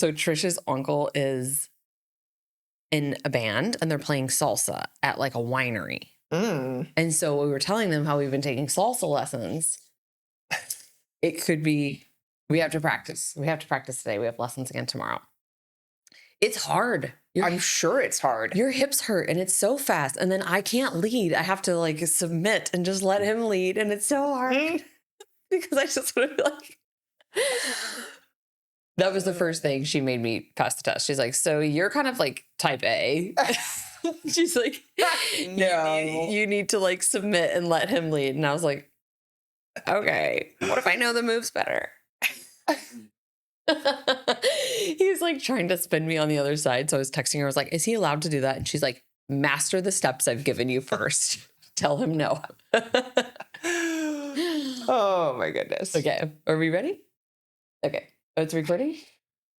So Trisha's uncle is in a band and they're playing salsa at like a winery. And so we were telling them how we've been taking salsa lessons. It could be, we have to practice. We have to practice today. We have lessons again tomorrow. It's hard. I'm sure it's hard. Your hips hurt and it's so fast. And then I can't lead. I have to like submit and just let him lead. And it's so hard because I just want to be like, that was the first thing she made me pass the test. She's like, so you're kind of like type A. She's like, No. you need to like submit and let him lead. And I was like, okay, what if I know the moves better? He's like trying to spin me on the other side. So I was texting her. I was like, is he allowed to do that? And she's like, master the steps I've given you first. Tell him no. Oh my goodness. Okay. Are we ready? Okay. Oh, it's recording?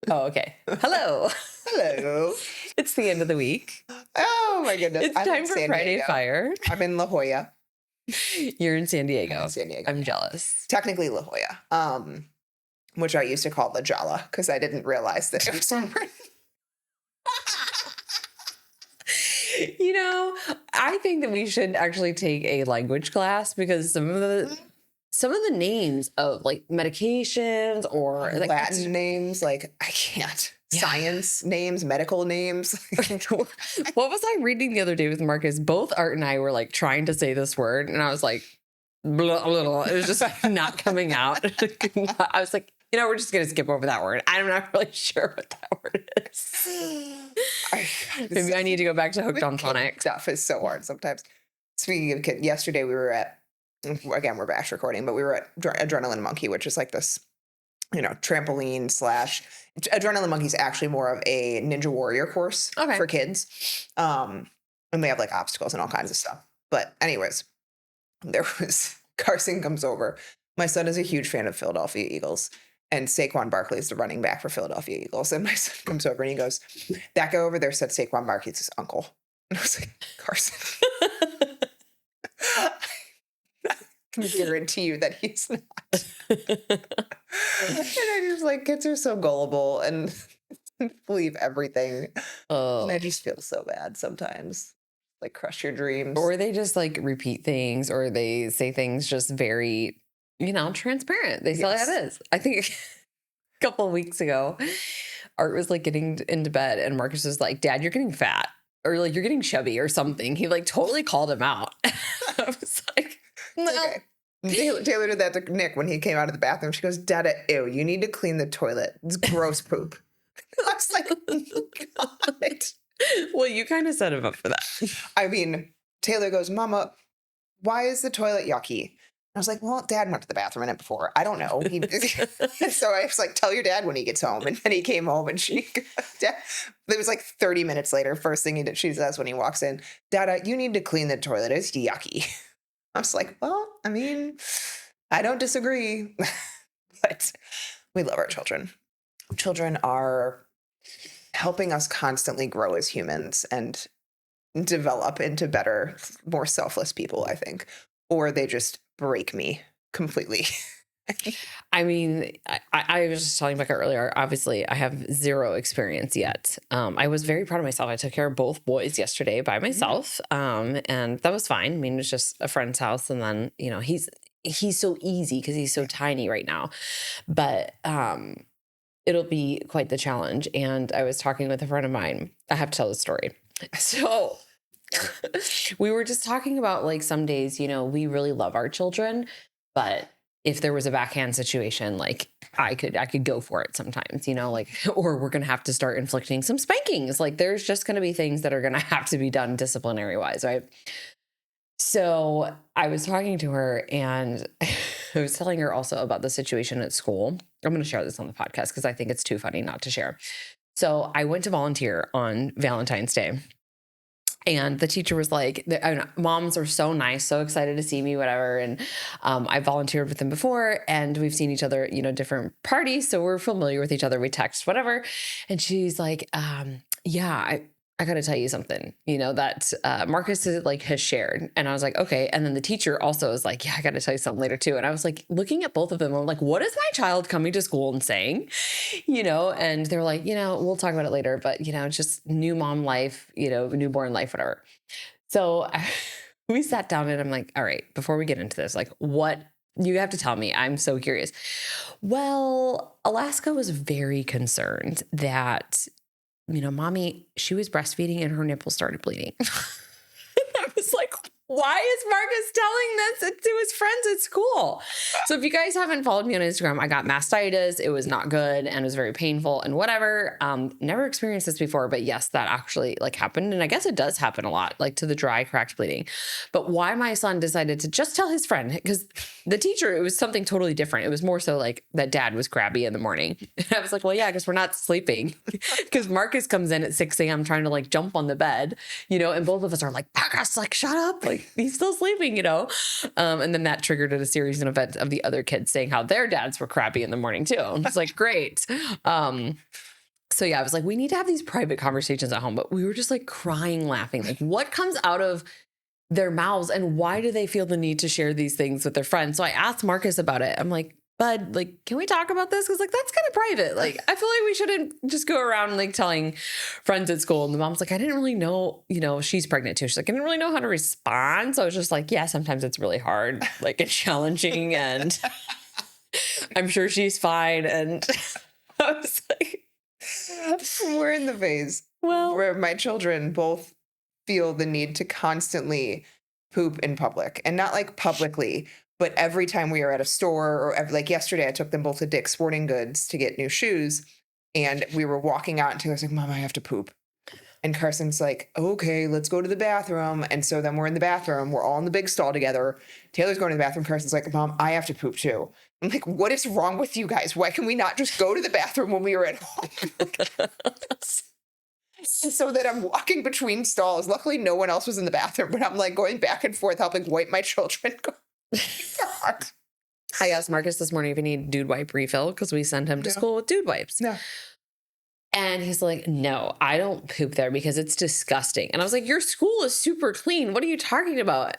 Oh, okay. Hello. Hello. It's the end of the week. Oh my goodness. It's time for Friday Fire. I'm in La Jolla. You're in San Diego. I'm in San Diego. I'm jealous. Technically La Jolla, which I used to call La Jolla because I didn't realize that it was You know, I think that we should actually take a language class because some of the names of like medications or like Latin names, like I can't. Yeah. Science names, medical names. What was I reading the other day with Marcus? Both Art and I were like trying to say this word, and I was like, blah, blah, blah. It was just not coming out. I was like, we're just gonna skip over that word. I'm not really sure what that word is. Maybe I need to go back to Hooked on Phonics. Stuff is so hard sometimes. Speaking of kids, yesterday we were at, again, we're batch recording, but we were at Adrenaline Monkey, which is like this, trampoline / Adrenaline Monkey is actually more of a Ninja Warrior course for kids. And they have like obstacles and all kinds of stuff. But anyways, Carson comes over. My son is a huge fan of Philadelphia Eagles. And Saquon Barkley is the running back for Philadelphia Eagles. And my son comes over and he goes, that guy over there said Saquon Barkley's his uncle. And I was like, Carson. I can guarantee you that he's not. And I just like, kids are so gullible and believe everything. Oh. And I just feel so bad sometimes. Like crush your dreams. Or they just like repeat things or they say things just very, transparent. They say how it is. I think a couple of weeks ago, Art was like getting into bed and Marcus was like, Dad, you're getting fat or like you're getting chubby or something. He like totally called him out. I was like, no. Okay. Taylor did that to Nick when he came out of the bathroom. She goes, Dada, ew, you need to clean the toilet. It's gross poop. I was like, God. Well, you kind of set him up for that. I mean, Taylor goes, Mama, why is the toilet yucky? I was like, well, Dad went to the bathroom in it before. I don't know. So I was like, tell your dad when he gets home. And then he came home and it was like 30 minutes later. First thing she says when he walks in, Dada, you need to clean the toilet. It's yucky. I was like, well, I mean, I don't disagree. But we love our children. Children are helping us constantly grow as humans and develop into better, more selfless people, I think. Or they just break me completely. I mean, I was just telling Becca earlier, obviously I have zero experience yet. I was very proud of myself. I took care of both boys yesterday by myself. And that was fine. I mean, it was just a friend's house. And then, he's so easy because he's so tiny right now. But it'll be quite the challenge. And I was talking with a friend of mine. I have to tell the story. So we were just talking about like some days, we really love our children, but if there was a backhand situation, like I could go for it sometimes, or we're going to have to start inflicting some spankings. Like there's just going to be things that are going to have to be done disciplinary wise. Right. So I was talking to her and I was telling her also about the situation at school. I'm going to share this on the podcast because I think it's too funny not to share. So I went to volunteer on Valentine's Day. And the teacher was like, moms are so nice, so excited to see me, whatever. And I volunteered with them before and we've seen each other, different parties. So we're familiar with each other. We text, whatever. And she's like, yeah, I got to tell you something, that Marcus has shared. And I was like, okay. And then the teacher also was like, yeah, I got to tell you something later too. And I was like, looking at both of them, I'm like, what is my child coming to school and saying, and they're like, we'll talk about it later, but, just new mom life, newborn life, whatever. So we sat down and I'm like, all right, before we get into this, like, what you have to tell me, I'm so curious. Well, Alaska was very concerned that mommy, she was breastfeeding and her nipple started bleeding. I was like, why is Marcus telling this to his friends at school? So if you guys haven't followed me on Instagram, I got mastitis. It was not good and it was very painful and whatever. Never experienced this before, but yes, that actually happened. And I guess it does happen a lot, to the dry, cracked bleeding. But why my son decided to just tell his friend, because the teacher, it was something totally different. It was more so that dad was crabby in the morning. And I was like, well, yeah, because we're not sleeping. Because Marcus comes in at 6 a.m. trying to jump on the bed, and both of us are like, Marcus, shut up. He's still sleeping, and then that triggered a series of events of the other kids saying how their dads were crappy in the morning too. And it's like, great. So yeah, I was like, we need to have these private conversations at home, but we were just crying, laughing, what comes out of their mouths and why do they feel the need to share these things with their friends? So I asked Marcus about it. I'm like, bud, can we talk about this? Cause that's kind of private. I feel like we shouldn't just go around telling friends at school. And the mom's like, I didn't really know, she's pregnant too. She's like, I didn't really know how to respond. So I was just like, yeah, sometimes it's really hard, and challenging. And I'm sure she's fine. And I was like, we're in the phase where my children both feel the need to constantly poop in public, and not publicly, but every time we are at a store or yesterday, I took them both to Dick's Sporting Goods to get new shoes, and we were walking out and Taylor's like, Mom, I have to poop. And Carson's like, okay, let's go to the bathroom. And so then we're in the bathroom. We're all in the big stall together. Taylor's going to the bathroom. Carson's like, Mom, I have to poop too. I'm like, what is wrong with you guys? Why can we not just go to the bathroom when we are at home? So that I'm walking between stalls. Luckily, no one else was in the bathroom, but I'm going back and forth, helping wipe my children. God. I asked Marcus this morning if he needed dude wipe refill because we send him to school with dude wipes. Yeah. And he's like, no, I don't poop there because it's disgusting. And I was like, your school is super clean. What are you talking about?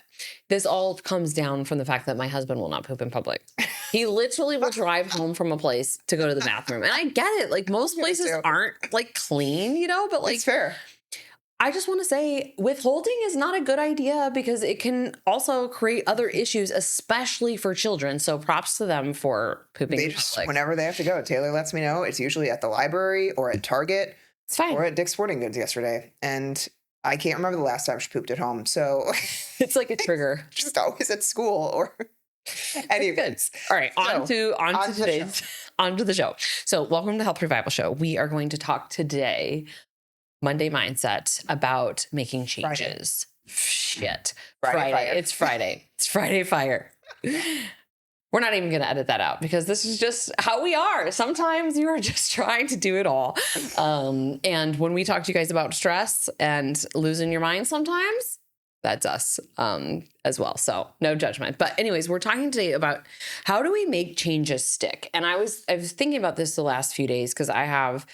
This all comes down from the fact that my husband will not poop in public. He literally will drive home from a place to go to the bathroom. And I get it. Most places aren't clean, but it's fair. I just want to say withholding is not a good idea because it can also create other issues, especially for children. So props to them for pooping in public. Whenever they have to go, Taylor lets me know. It's usually at the library or at Target. It's fine. Or at Dick's Sporting Goods yesterday. And I can't remember the last time she pooped at home. So it's like a trigger. Just always at school or anyways. All right. On to the show. So welcome to Health Revival Show. We are going to talk today, Monday Mindset, about making changes. Shit. Friday. Fire. It's Friday. It's Friday Fire. We're not even going to edit that out because this is just how we are. Sometimes you are just trying to do it all. And when we talk to you guys about stress and losing your mind sometimes, that's us as well. So no judgment. But anyways, we're talking today about how do we make changes stick? And I was thinking about this the last few days because I have,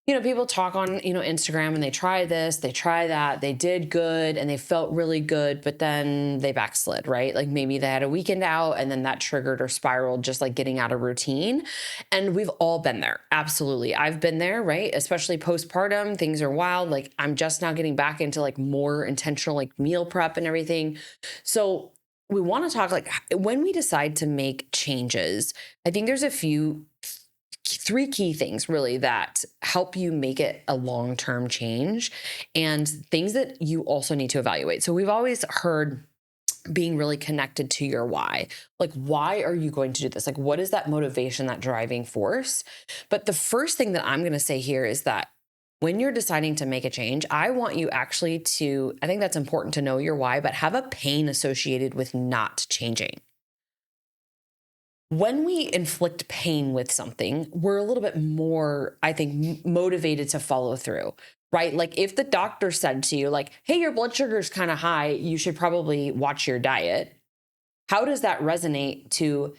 people talk on, Instagram and they try this, they try that, they did good and they felt really good, but then they backslid, right? Maybe they had a weekend out and then that triggered or spiraled just getting out of routine. And we've all been there. Absolutely. I've been there, right? Especially postpartum, things are wild. I'm just now getting back into more intentional, meal prep and everything. So we want to talk when we decide to make changes, I think there's three key things really that help you make it a long-term change and things that you also need to evaluate. So we've always heard being really connected to your why. Why are you going to do this? What is that motivation, that driving force? But the first thing that I'm going to say here is that when you're deciding to make a change, I want you actually to, I think that's important to know your why, but have a pain associated with not changing. When we inflict pain with something, we're a little bit more, I think, motivated to follow through, right? If the doctor said to you, hey, your blood sugar is kind of high, you should probably watch your diet. How does that resonate to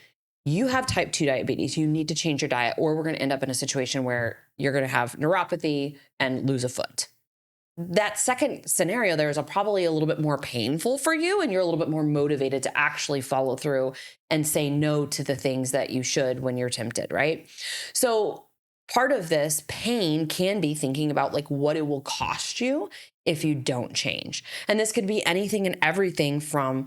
you have type 2 diabetes, you need to change your diet, or we're going to end up in a situation where you're going to have neuropathy and lose a foot. that second scenario there is probably a little bit more painful for you, and you're a little bit more motivated to actually follow through and say no to the things that you should when you're tempted, right? So part of this pain can be thinking about like what it will cost you if you don't change. And this could be anything and everything from,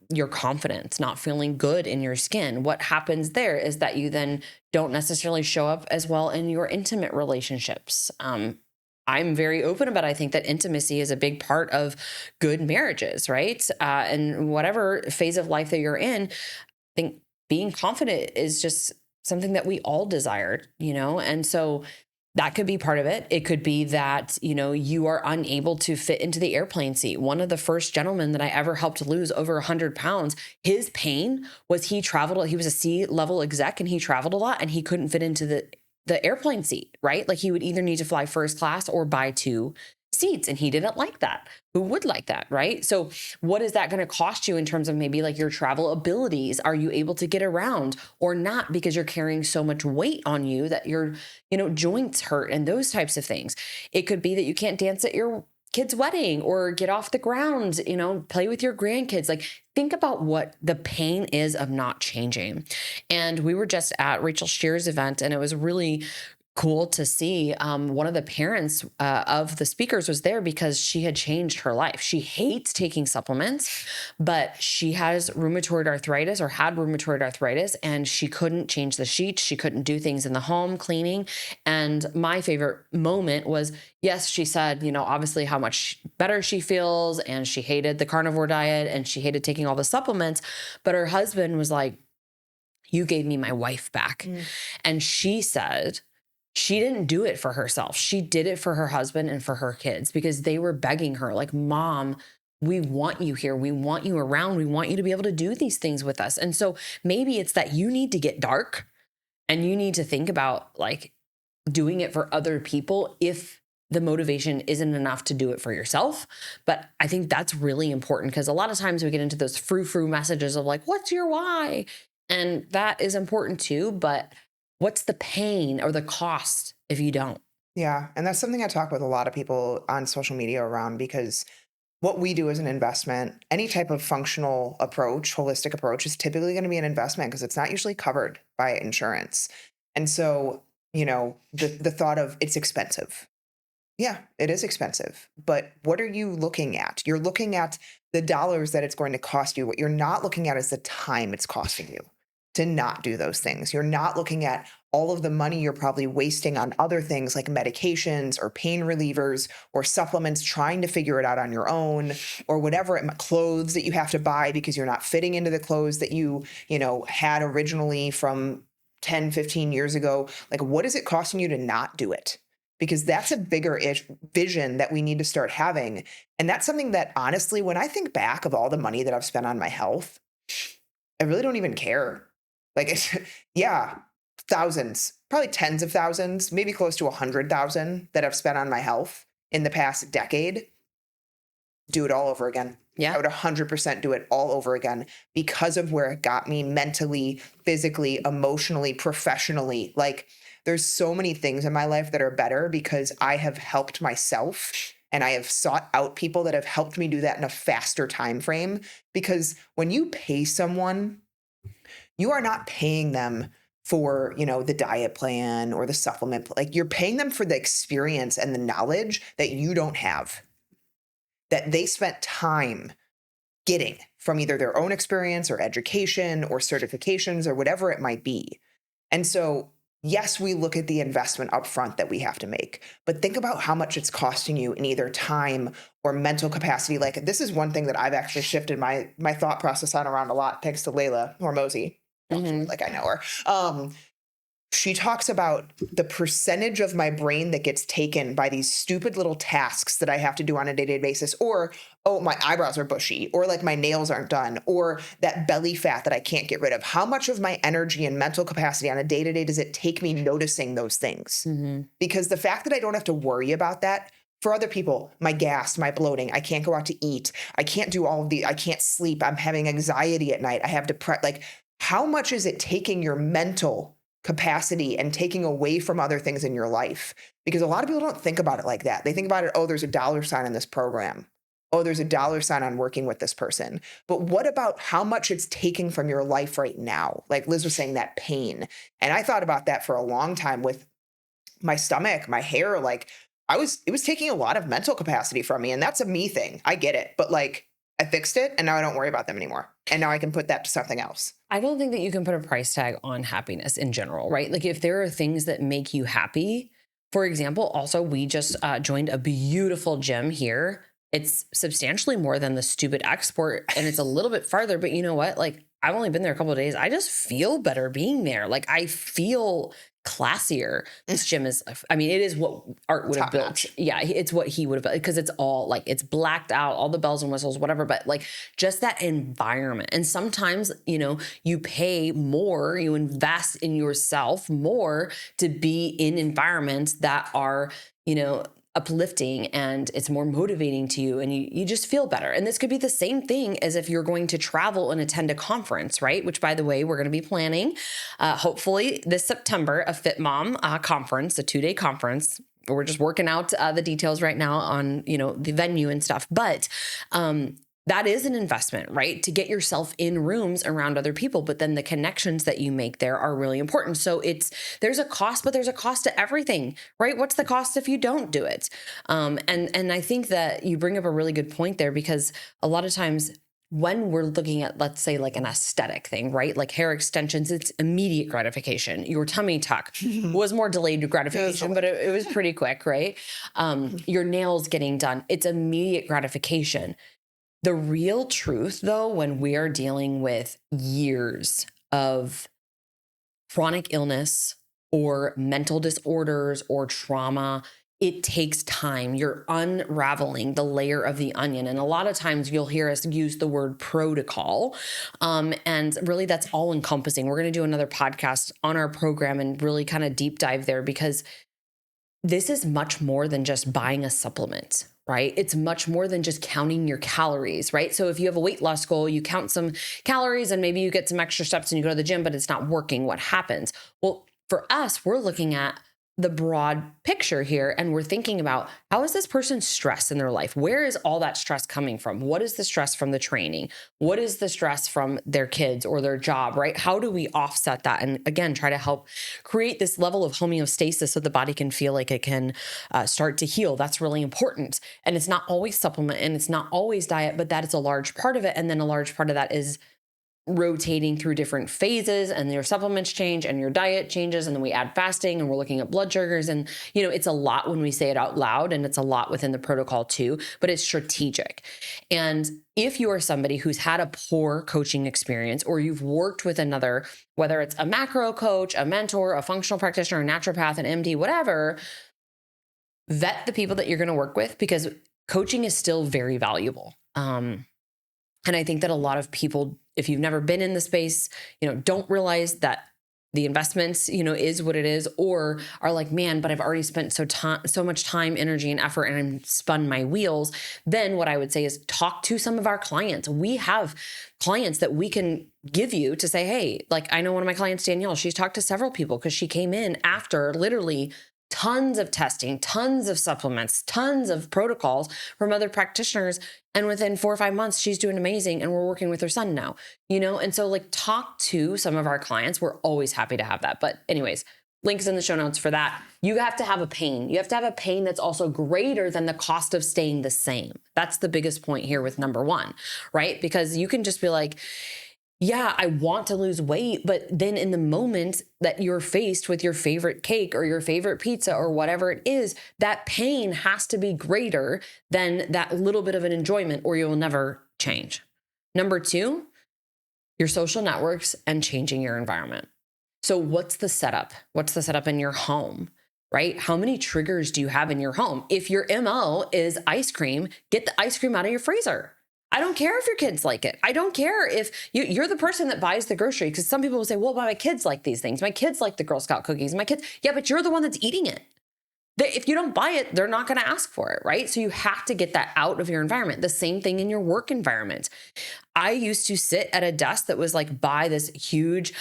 your confidence, not feeling good in your skin. What happens there is that you then don't necessarily show up as well in your intimate relationships. I'm very open about, I think that intimacy is a big part of good marriages, right? And whatever phase of life that you're in, I think being confident is just something that we all desire, And so that could be part of it. It could be that, you are unable to fit into the airplane seat. One of the first gentlemen that I ever helped lose over 100 pounds, his pain was he was a C-level exec and he traveled a lot and he couldn't fit into the airplane seat, right? Like he would either need to fly first class or buy 2 seats. And he didn't like that. Who would like that, right? So what is that going to cost you in terms of maybe like your travel abilities? Are you able to get around or not because you're carrying so much weight on you that your, joints hurt and those types of things? It could be that you can't dance at your kid's wedding or get off the ground, play with your grandkids. Like think about what the pain is of not changing. And we were just at Rachel Shear's event and it was really cool to see. One of the parents of the speakers was there because she had changed her life. She hates taking supplements, but she has rheumatoid arthritis or had rheumatoid arthritis, and she couldn't change the sheets. She couldn't do things in the home, cleaning. And my favorite moment was, yes, she said, obviously how much better she feels, and she hated the carnivore diet and she hated taking all the supplements. But her husband was like, you gave me my wife back. And she said, she didn't do it for herself. She did it for her husband and for her kids because they were begging her like, Mom, we want you here. We want you around. We want you to be able to do these things with us. And so maybe it's that you need to get dark and you need to think about like doing it for other people if the motivation isn't enough to do it for yourself. But I think that's really important because a lot of times we get into those frou-frou messages of like, what's your why? And that is important too, but what's the pain or the cost if you don't? Yeah. And that's something I talk with a lot of people on social media around because what we do as an investment, any type of functional approach, holistic approach is typically going to be an investment because it's not usually covered by insurance. And so, the thought of it's expensive. Yeah, it is expensive. But what are you looking at? You're looking at the dollars that it's going to cost you. What you're not looking at is the time it's costing you to not do those things. You're not looking at all of the money you're probably wasting on other things like medications or pain relievers or supplements, trying to figure it out on your own or whatever, clothes that you have to buy because you're not fitting into the clothes that you had originally from 10, 15 years ago. Like, what is it costing you to not do it? Because that's a bigger vision that we need to start having. And that's something that honestly, when I think back of all the money that I've spent on my health, I really don't even care. Like, yeah, thousands, probably tens of thousands, maybe close to 100,000 that I've spent on my health in the past decade. Do it all over again. Yeah. I would 100% do it all over again because of where it got me mentally, physically, emotionally, professionally. Like, there's so many things in my life that are better because I have helped myself and I have sought out people that have helped me do that in a faster time frame. Because when you pay someone, you are not paying them for, the diet plan or the supplement. Like, you're paying them for the experience and the knowledge that you don't have, that they spent time getting from either their own experience or education or certifications or whatever it might be. And so, yes, we look at the investment upfront that we have to make, but think about how much it's costing you in either time or mental capacity. Like, this is one thing that I've actually shifted my thought process on around a lot, thanks to Layla Hormozy. Like, I know her. She talks about the percentage of my brain that gets taken by these stupid little tasks that I have to do on a day-to-day basis, or, oh, my eyebrows are bushy, or like my nails aren't done, or that belly fat that I can't get rid of. How much of my energy and mental capacity on a day-to-day does it take me noticing those things? Because the fact that I don't have to worry about that for other people, my gas, my bloating, I can't go out to eat, I can't do all of the, I can't sleep, I'm having anxiety at night, I have depression, like, how much is it taking your mental capacity and taking away from other things in your life. Because a lot of people don't think about it like that. They think about it, oh, there's a dollar sign on this program. Oh, there's a dollar sign on working with this person. But what about how much it's taking from your life right now? Like Liz was saying, that pain. And I thought about that for a long time with my stomach, my hair. Like it was taking a lot of mental capacity from me. And that's a me thing. I get it. But like I fixed it and now I don't worry about them anymore. And now I can put that to something else. I don't think that you can put a price tag on happiness in general, right? Like if there are things that make you happy, for example, also we just joined a beautiful gym here. It's substantially more than the stupid export and it's a little bit farther, but you know what? Like I've only been there a couple of days. I just feel better being there. Like I feel classier. This gym is, I mean, it is what Art would have built. Notch. Yeah, it's what he would have built because it's all like, it's blacked out, all the bells and whistles, whatever, but like just that environment. And sometimes, you know, you pay more, you invest in yourself more to be in environments that are, you know, uplifting and it's more motivating to you and you just feel better. And this could be the same thing as if you're going to travel and attend a conference, right? Which by the way, we're going to be planning hopefully this September, a FitMom conference, a 2-day conference. We're just working out the details right now on, you know, the venue and stuff. But that is an investment, right? To get yourself in rooms around other people, but then the connections that you make there are really important. So there's a cost, but there's a cost to everything, right? What's the cost if you don't do it? And I think that you bring up a really good point there because a lot of times when we're looking at, let's say like an aesthetic thing, right? Like hair extensions, it's immediate gratification. Your tummy tuck was more delayed gratification, but it was pretty quick, right? Your nails getting done, it's immediate gratification. The real truth, though, when we are dealing with years of chronic illness or mental disorders or trauma, it takes time. You're unraveling the layer of the onion. And a lot of times you'll hear us use the word protocol. And really that's all encompassing. We're going to do another podcast on our program and really kind of deep dive there because this is much more than just buying a supplement, right? It's much more than just counting your calories, right? So if you have a weight loss goal, you count some calories and maybe you get some extra steps and you go to the gym, but it's not working. What happens? Well, for us, we're looking at the broad picture here and we're thinking about how is this person stressed in their life? Where is all that stress coming from? What is the stress from the training? What is the stress from their kids or their job, right? How do we offset that? And again, try to help create this level of homeostasis so the body can feel like it can start to heal. That's really important. And it's not always supplement and it's not always diet, but that is a large part of it. And then a large part of that is rotating through different phases and your supplements change and your diet changes. And then we add fasting and we're looking at blood sugars. And, you know, it's a lot when we say it out loud and it's a lot within the protocol too, but it's strategic. And if you are somebody who's had a poor coaching experience or you've worked with another, whether it's a macro coach, a mentor, a functional practitioner, a naturopath, an MD, whatever, vet the people that you're going to work with because coaching is still very valuable. And I think that a lot of people, if you've never been in the space, you know, don't realize that the investments, you know, is what it is, or are like, man, but I've already spent so much time, energy, and effort, and I'm spun my wheels. Then what I would say is talk to some of our clients. We have clients that we can give you to say, hey, like I know one of my clients, Danielle, she's talked to several people because she came in after literally tons of testing, tons of supplements, tons of protocols from other practitioners. And within 4 or 5 months, she's doing amazing. And we're working with her son now, you know? And so like talk to some of our clients. We're always happy to have that. But anyways, links in the show notes for that. You have to have a pain. You have to have a pain that's also greater than the cost of staying the same. That's the biggest point here with number one, right? Because you can just be like, yeah, I want to lose weight, but then in the moment that you're faced with your favorite cake or your favorite pizza or whatever it is, that pain has to be greater than that little bit of an enjoyment or you'll never change. Number two, your social networks and changing your environment. So what's the setup? What's the setup in your home, right? How many triggers do you have in your home? If your MO is ice cream, get the ice cream out of your freezer. I don't care if your kids like it. I don't care if you're the person that buys the grocery, because some people will say, well, my kids like these things. My kids like the Girl Scout cookies. My kids, yeah, but you're the one that's eating it. If you don't buy it, they're not going to ask for it, right? So you have to get that out of your environment. The same thing in your work environment. I used to sit at a desk that was like by this huge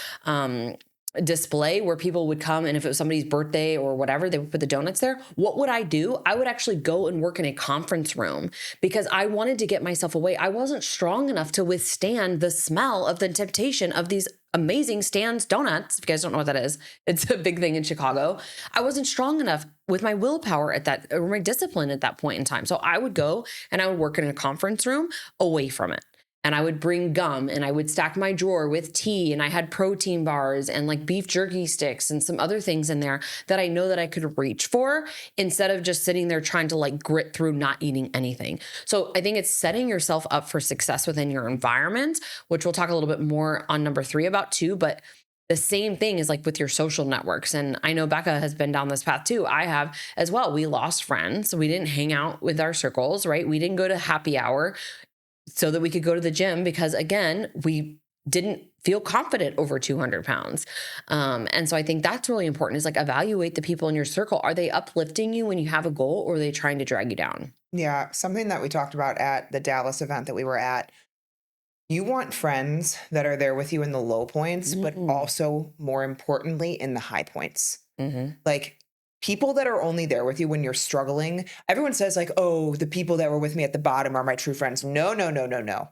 display where people would come, and if it was somebody's birthday or whatever, they would put the donuts there. What would I do? I would actually go and work in a conference room because I wanted to get myself away. I wasn't strong enough to withstand the smell of the temptation of these amazing Stan's donuts. If you guys don't know what that is, it's a big thing in Chicago. I wasn't strong enough with my willpower at that, or my discipline at that point in time. So I would go and I would work in a conference room away from it. And I would bring gum and I would stack my drawer with tea, and I had protein bars and like beef jerky sticks and some other things in there that I know that I could reach for, instead of just sitting there trying to like grit through not eating anything. So I think it's setting yourself up for success within your environment, which we'll talk a little bit more on number 3 about too. But the same thing is like with your social networks. And I know Becca has been down this path too. I have as well. We lost friends. We didn't hang out with our circles, right? We didn't go to happy hour so that we could go to the gym because, again, we didn't feel confident over 200 pounds. And so I think that's really important, is like evaluate the people in your circle. Are they uplifting you when you have a goal, or are they trying to drag you down? Yeah, something that we talked about at the Dallas event that we were at. You want friends that are there with you in the low points, but also, more importantly, in the high points. Like, people that are only there with you when you're struggling. Everyone says like, oh, the people that were with me at the bottom are my true friends. No, no, no, no, no.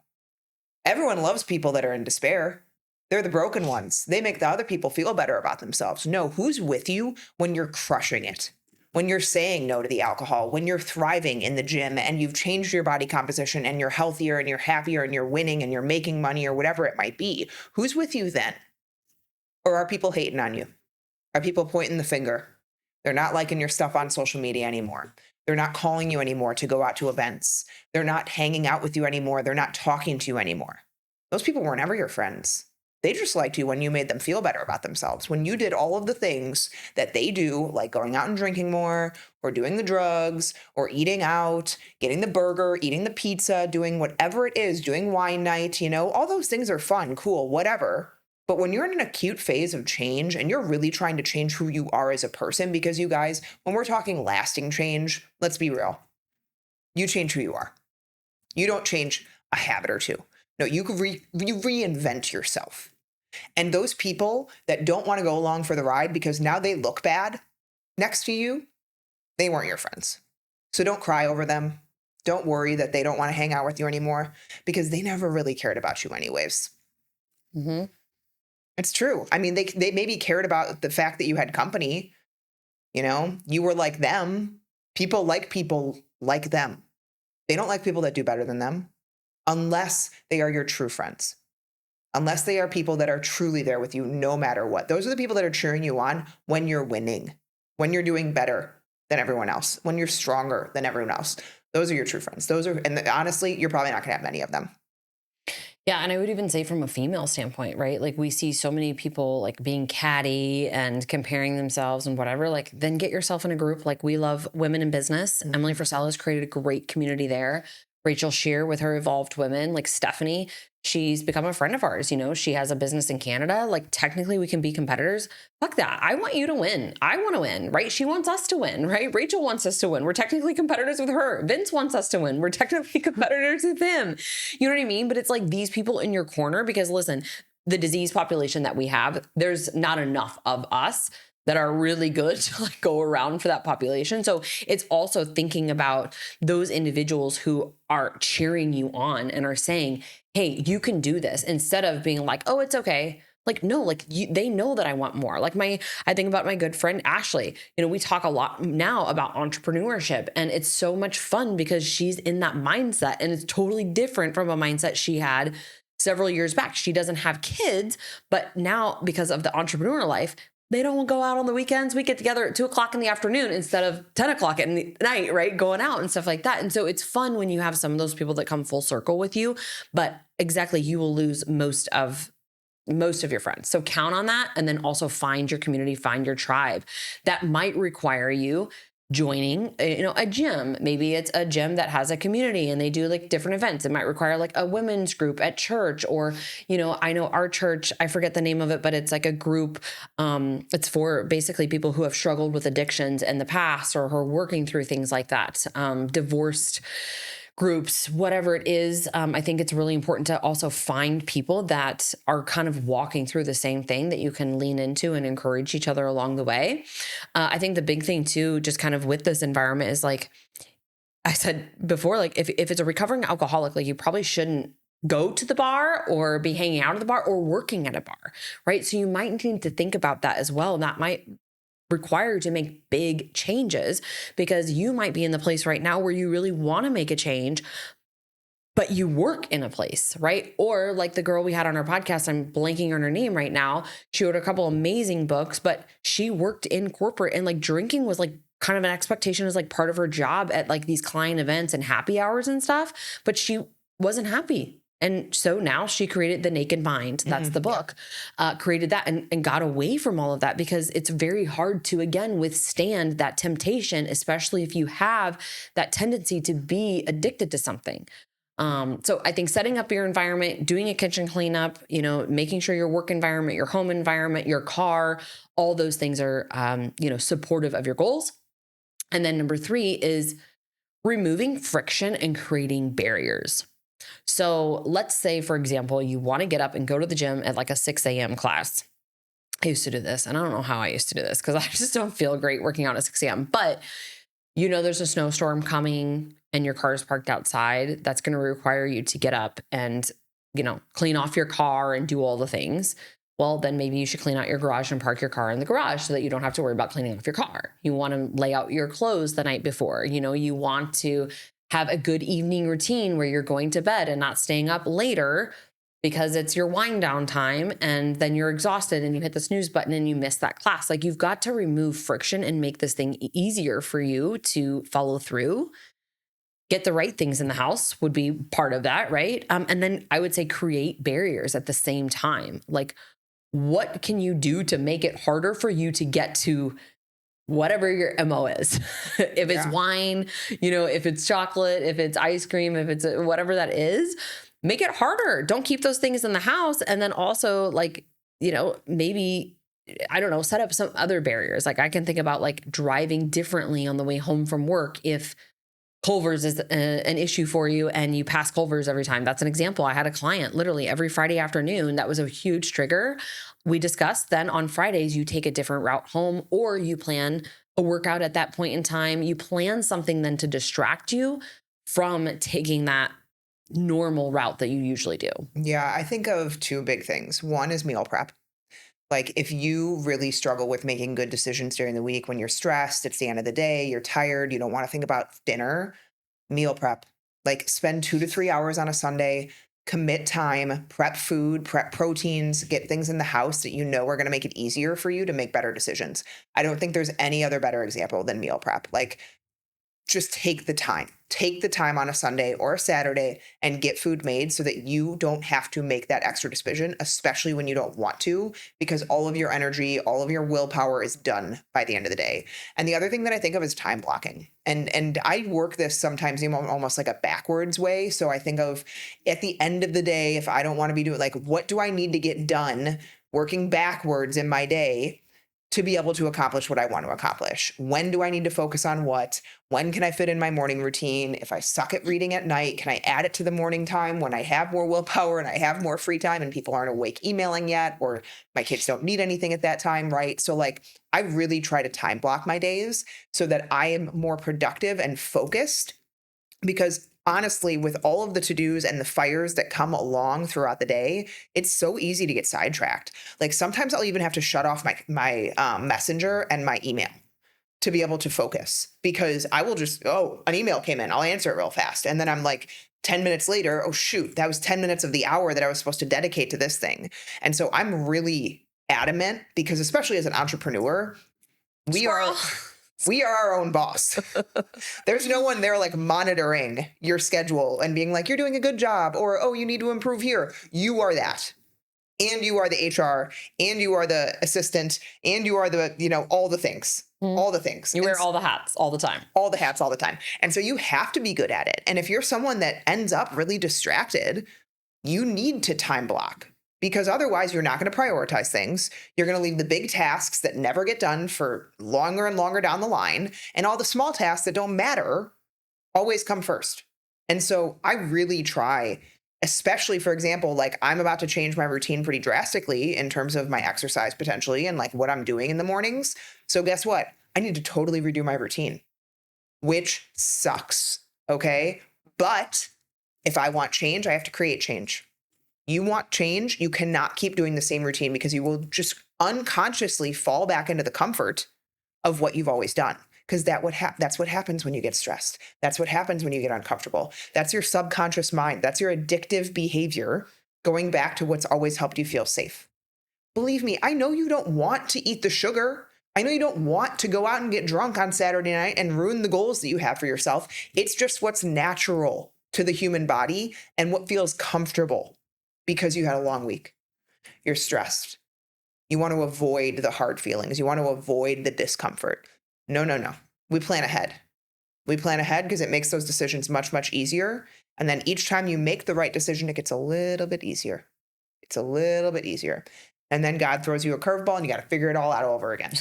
Everyone loves people that are in despair. They're the broken ones. They make the other people feel better about themselves. No, who's with you when you're crushing it? When you're saying no to the alcohol, when you're thriving in the gym and you've changed your body composition and you're healthier and you're happier and you're winning and you're making money or whatever it might be. Who's with you then? Or are people hating on you? Are people pointing the finger? They're not liking your stuff on social media anymore. They're not calling you anymore to go out to events. They're not hanging out with you anymore. They're not talking to you anymore. Those people were never your friends. They just liked you when you made them feel better about themselves. When you did all of the things that they do, like going out and drinking more, or doing the drugs, or eating out, getting the burger, eating the pizza, doing whatever it is, doing wine night, all those things are fun, cool, whatever. But when you're in an acute phase of change and you're really trying to change who you are as a person, because you guys, when we're talking lasting change, let's be real. You change who you are. You don't change a habit or two. No, you reinvent yourself. And those people that don't want to go along for the ride because now they look bad next to you, they weren't your friends. So don't cry over them. Don't worry that they don't want to hang out with you anymore, because they never really cared about you anyways. It's true. I mean, they maybe cared about the fact that you had company. You were like them. People like them. They don't like people that do better than them, unless they are your true friends. Unless they are people that are truly there with you no matter what. Those are the people that are cheering you on when you're winning, when you're doing better than everyone else, when you're stronger than everyone else. Those are your true friends. And honestly, you're probably not going to have many of them. Yeah. And I would even say from a female standpoint, right? Like, we see so many people like being catty and comparing themselves and whatever. Like, then get yourself in a group. Like, we love women in business. Emily Frisell has created a great community there. Rachel Shear with her Evolved Women, like Stephanie, she's become a friend of ours. She has a business in Canada. Like, technically we can be competitors. Fuck that. I want you to win. I want to win, right? She wants us to win, right? Rachel wants us to win. We're technically competitors with her. Vince wants us to win. We're technically competitors with him. You know what I mean? But it's like these people in your corner, because listen, the disease population that we have, there's not enough of us that are really good to like go around for that population. So it's also thinking about those individuals who are cheering you on and are saying, hey, you can do this, instead of being like, oh, it's okay. Like, no, like they know that I want more. Like I think about my good friend, Ashley, we talk a lot now about entrepreneurship, and it's so much fun because she's in that mindset, and it's totally different from a mindset she had several years back. She doesn't have kids, but now because of the entrepreneur life, they don't go out on the weekends. We get together at 2:00 in the afternoon instead of 10:00 at night, right? Going out and stuff like that. And so it's fun when you have some of those people that come full circle with you, but exactly, you will lose most of your friends. So count on that. And then also find your community, find your tribe. That might require you joining, a gym. Maybe it's a gym that has a community and they do like different events. It might require like a women's group at church, or, I know our church, I forget the name of it, but it's like a group. It's for basically people who have struggled with addictions in the past or who are working through things like that. Divorced groups, whatever it is. I think it's really important to also find people that are kind of walking through the same thing that you can lean into and encourage each other along the way. I think the big thing too, just kind of with this environment is like I said before, like if it's a recovering alcoholic, like you probably shouldn't go to the bar or be hanging out at the bar or working at a bar, right? So you might need to think about that as well. And that might require you to make big changes because you might be in the place right now where you really want to make a change, but you work in a place, right? Or like the girl we had on our podcast, I'm blanking on her name right now. She wrote a couple amazing books, but she worked in corporate and like drinking was like kind of an expectation as like part of her job at like these client events and happy hours and stuff, but she wasn't happy. And so now she created The Naked Mind. That's the book, created that and got away from all of that because it's very hard to, again, withstand that temptation, especially if you have that tendency to be addicted to something. So I think setting up your environment, doing a kitchen cleanup, making sure your work environment, your home environment, your car, all those things are, supportive of your goals. And then number 3 is removing friction and creating barriers. So let's say, for example, you want to get up and go to the gym at like a 6 a.m. class. I used to do this, and I don't know how I used to do this because I just don't feel great working out at 6 a.m. But there's a snowstorm coming and your car is parked outside. That's going to require you to get up and, clean off your car and do all the things. Well, then maybe you should clean out your garage and park your car in the garage so that you don't have to worry about cleaning off your car. You want to lay out your clothes the night before. You want to have a good evening routine where you're going to bed and not staying up later because it's your wind down time and then you're exhausted and you hit the snooze button and you miss that class. Like you've got to remove friction and make this thing easier for you to follow through. Get the right things in the house would be part of that, right? And then I would say create barriers at the same time. Like what can you do to make it harder for you to get to whatever your MO is? If it's wine, if it's chocolate, if it's ice cream, if it's whatever that is, make it harder. Don't keep those things in the house. And then also maybe, I don't know, set up some other barriers. Like I can think about like driving differently on the way home from work. If Culver's is an issue for you and you pass Culver's every time. That's an example. I had a client literally every Friday afternoon. That was a huge trigger. We discussed then on Fridays, you take a different route home or you plan a workout at that point in time. You plan something then to distract you from taking that normal route that you usually do. Yeah, I think of 2 big things. One is meal prep. Like if you really struggle with making good decisions during the week when you're stressed, it's the end of the day, you're tired, you don't want to think about dinner, meal prep. Like spend 2 to 3 hours on a Sunday, commit time, prep food, prep proteins, get things in the house that are going to make it easier for you to make better decisions. I don't think there's any other better example than meal prep. Like just take the time. Take the time on a Sunday or a Saturday and get food made so that you don't have to make that extra decision, especially when you don't want to, because all of your energy, all of your willpower is done by the end of the day. And the other thing that I think of is time blocking. And I work this sometimes in almost like a backwards way. So I think of at the end of the day, if I don't want to be doing like, what do I need to get done working backwards in my day to be able to accomplish what I want to accomplish? When do I need to focus on what? When can I fit in my morning routine? If I suck at reading at night, can I add it to the morning time when I have more willpower and I have more free time and people aren't awake emailing yet, or my kids don't need anything at that time, right? So like, I really try to time block my days so that I am more productive and focused, because honestly, with all of the to-dos and the fires that come along throughout the day, it's so easy to get sidetracked. Like sometimes I'll even have to shut off my messenger and my email to be able to focus, because I will just, an email came in, I'll answer it real fast. And then I'm like 10 minutes later, oh shoot, that was 10 minutes of the hour that I was supposed to dedicate to this thing. And so I'm really adamant, because especially as an entrepreneur, we are our own boss. There's no one there like monitoring your schedule and being like, you're doing a good job, or, oh, you need to improve here. You are that. And you are the HR, and you are the assistant, and you are the, all the things, all the things. You wear all the hats all the time. All the hats all the time. And so you have to be good at it. And if you're someone that ends up really distracted, you need to time block, because otherwise you're not going to prioritize things. You're going to leave the big tasks that never get done for longer and longer down the line. And all the small tasks that don't matter always come first. And so I really try, especially for example, like I'm about to change my routine pretty drastically in terms of my exercise potentially and like what I'm doing in the mornings. So guess what? I need to totally redo my routine, which sucks. Okay. But if I want change, I have to create change. You want change, you cannot keep doing the same routine because you will just unconsciously fall back into the comfort of what you've always done. Because that's what happens when you get stressed. That's what happens when you get uncomfortable. That's your subconscious mind. That's your addictive behavior going back to what's always helped you feel safe. Believe me, I know you don't want to eat the sugar. I know you don't want to go out and get drunk on Saturday night and ruin the goals that you have for yourself. It's just what's natural to the human body and what feels comfortable because you had a long week. You're stressed. You want to avoid the hard feelings. You want to avoid the discomfort. No, no, no. We plan ahead. We plan ahead because it makes those decisions much, much easier. And then each time you make the right decision, it gets a little bit easier. It's a little bit easier. And then God throws you a curveball and you got to figure it all out over again.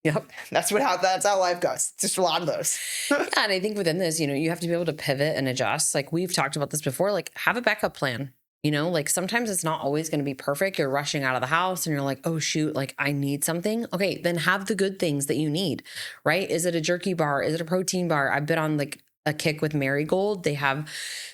Yep. That's how life goes. Just a lot of those. Yeah, and I think within this, you have to be able to pivot and adjust. Like we've talked about this before, like have a backup plan. Like sometimes it's not always going to be perfect. You're rushing out of the house and you're like, oh shoot, like I need something. Okay, then have the good things that you need, right? Is it a jerky bar? Is it a protein bar? I've been on like a kick with Marigold. They have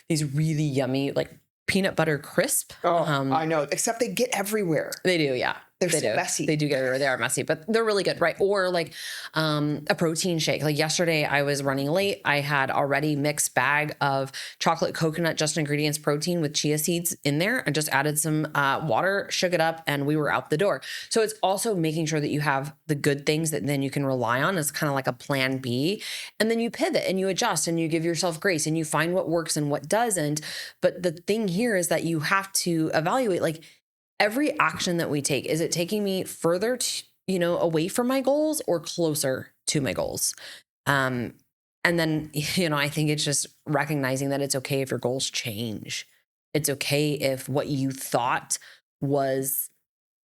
these really yummy, like peanut butter crisp. Oh, I know. Except they get everywhere. They do. Yeah. They're They so do. messy. They do get everywhere. They are messy, but they're really good, right? Or like a protein shake. Like yesterday, I was running late. I had already mixed bag of chocolate coconut just ingredients protein with chia seeds in there, and just added some water, shook it up, and we were out the door. So it's also making sure that you have the good things that then you can rely on as kind of like a plan B, and then you pivot and you adjust and you give yourself grace and you find what works and what doesn't. But the thing here is that you have to evaluate like, every action that we take, is it taking me further, away from my goals or closer to my goals? And then, I think it's just recognizing that it's okay if your goals change. It's okay if what you thought was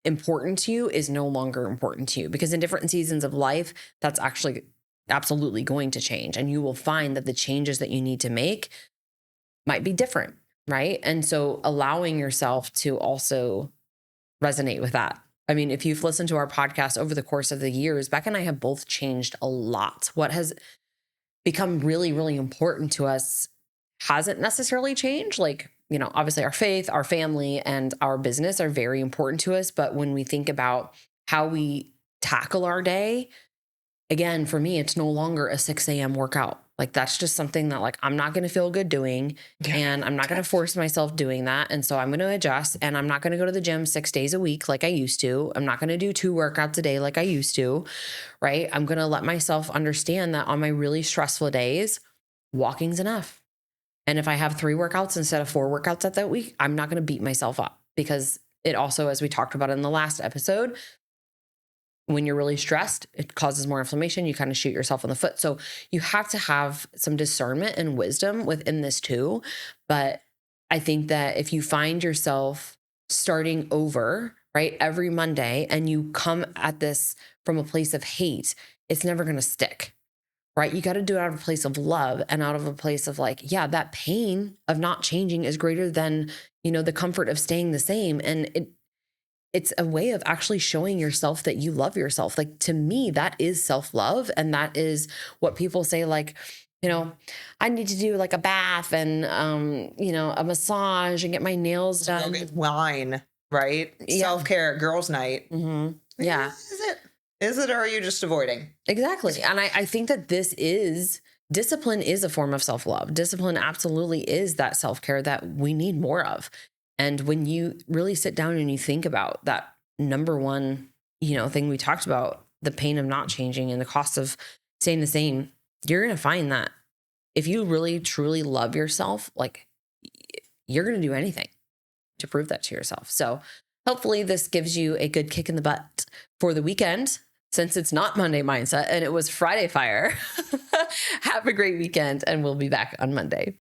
important to you is no longer important to you, because in different seasons of life, that's actually absolutely going to change. And you will find that the changes that you need to make might be different, right? And so allowing yourself to also resonate with that. I mean, if you've listened to our podcast over the course of the years, Beck and I have both changed a lot. What has become really, really important to us hasn't necessarily changed. Like, obviously our faith, our family, and our business are very important to us. But when we think about how we tackle our day, again, for me, it's no longer a 6 a.m. workout. Like that's just something that like, I'm not going to feel good doing, and I'm not going to force myself doing that. And so I'm going to adjust, and I'm not going to go to the gym 6 days a week like I used to. I'm not going to do 2 workouts a day like I used to, right? I'm going to let myself understand that on my really stressful days, walking's enough. And if I have 3 workouts instead of 4 workouts at that week, I'm not going to beat myself up, because it also, as we talked about in the last episode, when you're really stressed, it causes more inflammation. You kind of shoot yourself in the foot. So you have to have some discernment and wisdom within this too. But I think that if you find yourself starting over, right, every Monday, and you come at this from a place of hate, it's never going to stick, right? You got to do it out of a place of love and out of a place of like, yeah, that pain of not changing is greater than, the comfort of staying the same. And it's a way of actually showing yourself that you love yourself. Like to me, that is self-love. And that is what people say, like, I need to do like a bath and, a massage and get my nails done. Wine, right? Yeah. Self-care, girls' night. Mm-hmm. Yeah. Is it, or are you just avoiding? Exactly. And I think that discipline is a form of self-love. Discipline absolutely is that self-care that we need more of. And when you really sit down and you think about that number one, thing we talked about, the pain of not changing and the cost of staying the same, you're going to find that if you really, truly love yourself, like you're going to do anything to prove that to yourself. So hopefully this gives you a good kick in the butt for the weekend, since it's not Monday Mindset and it was Friday Fire. Have a great weekend, and we'll be back on Monday.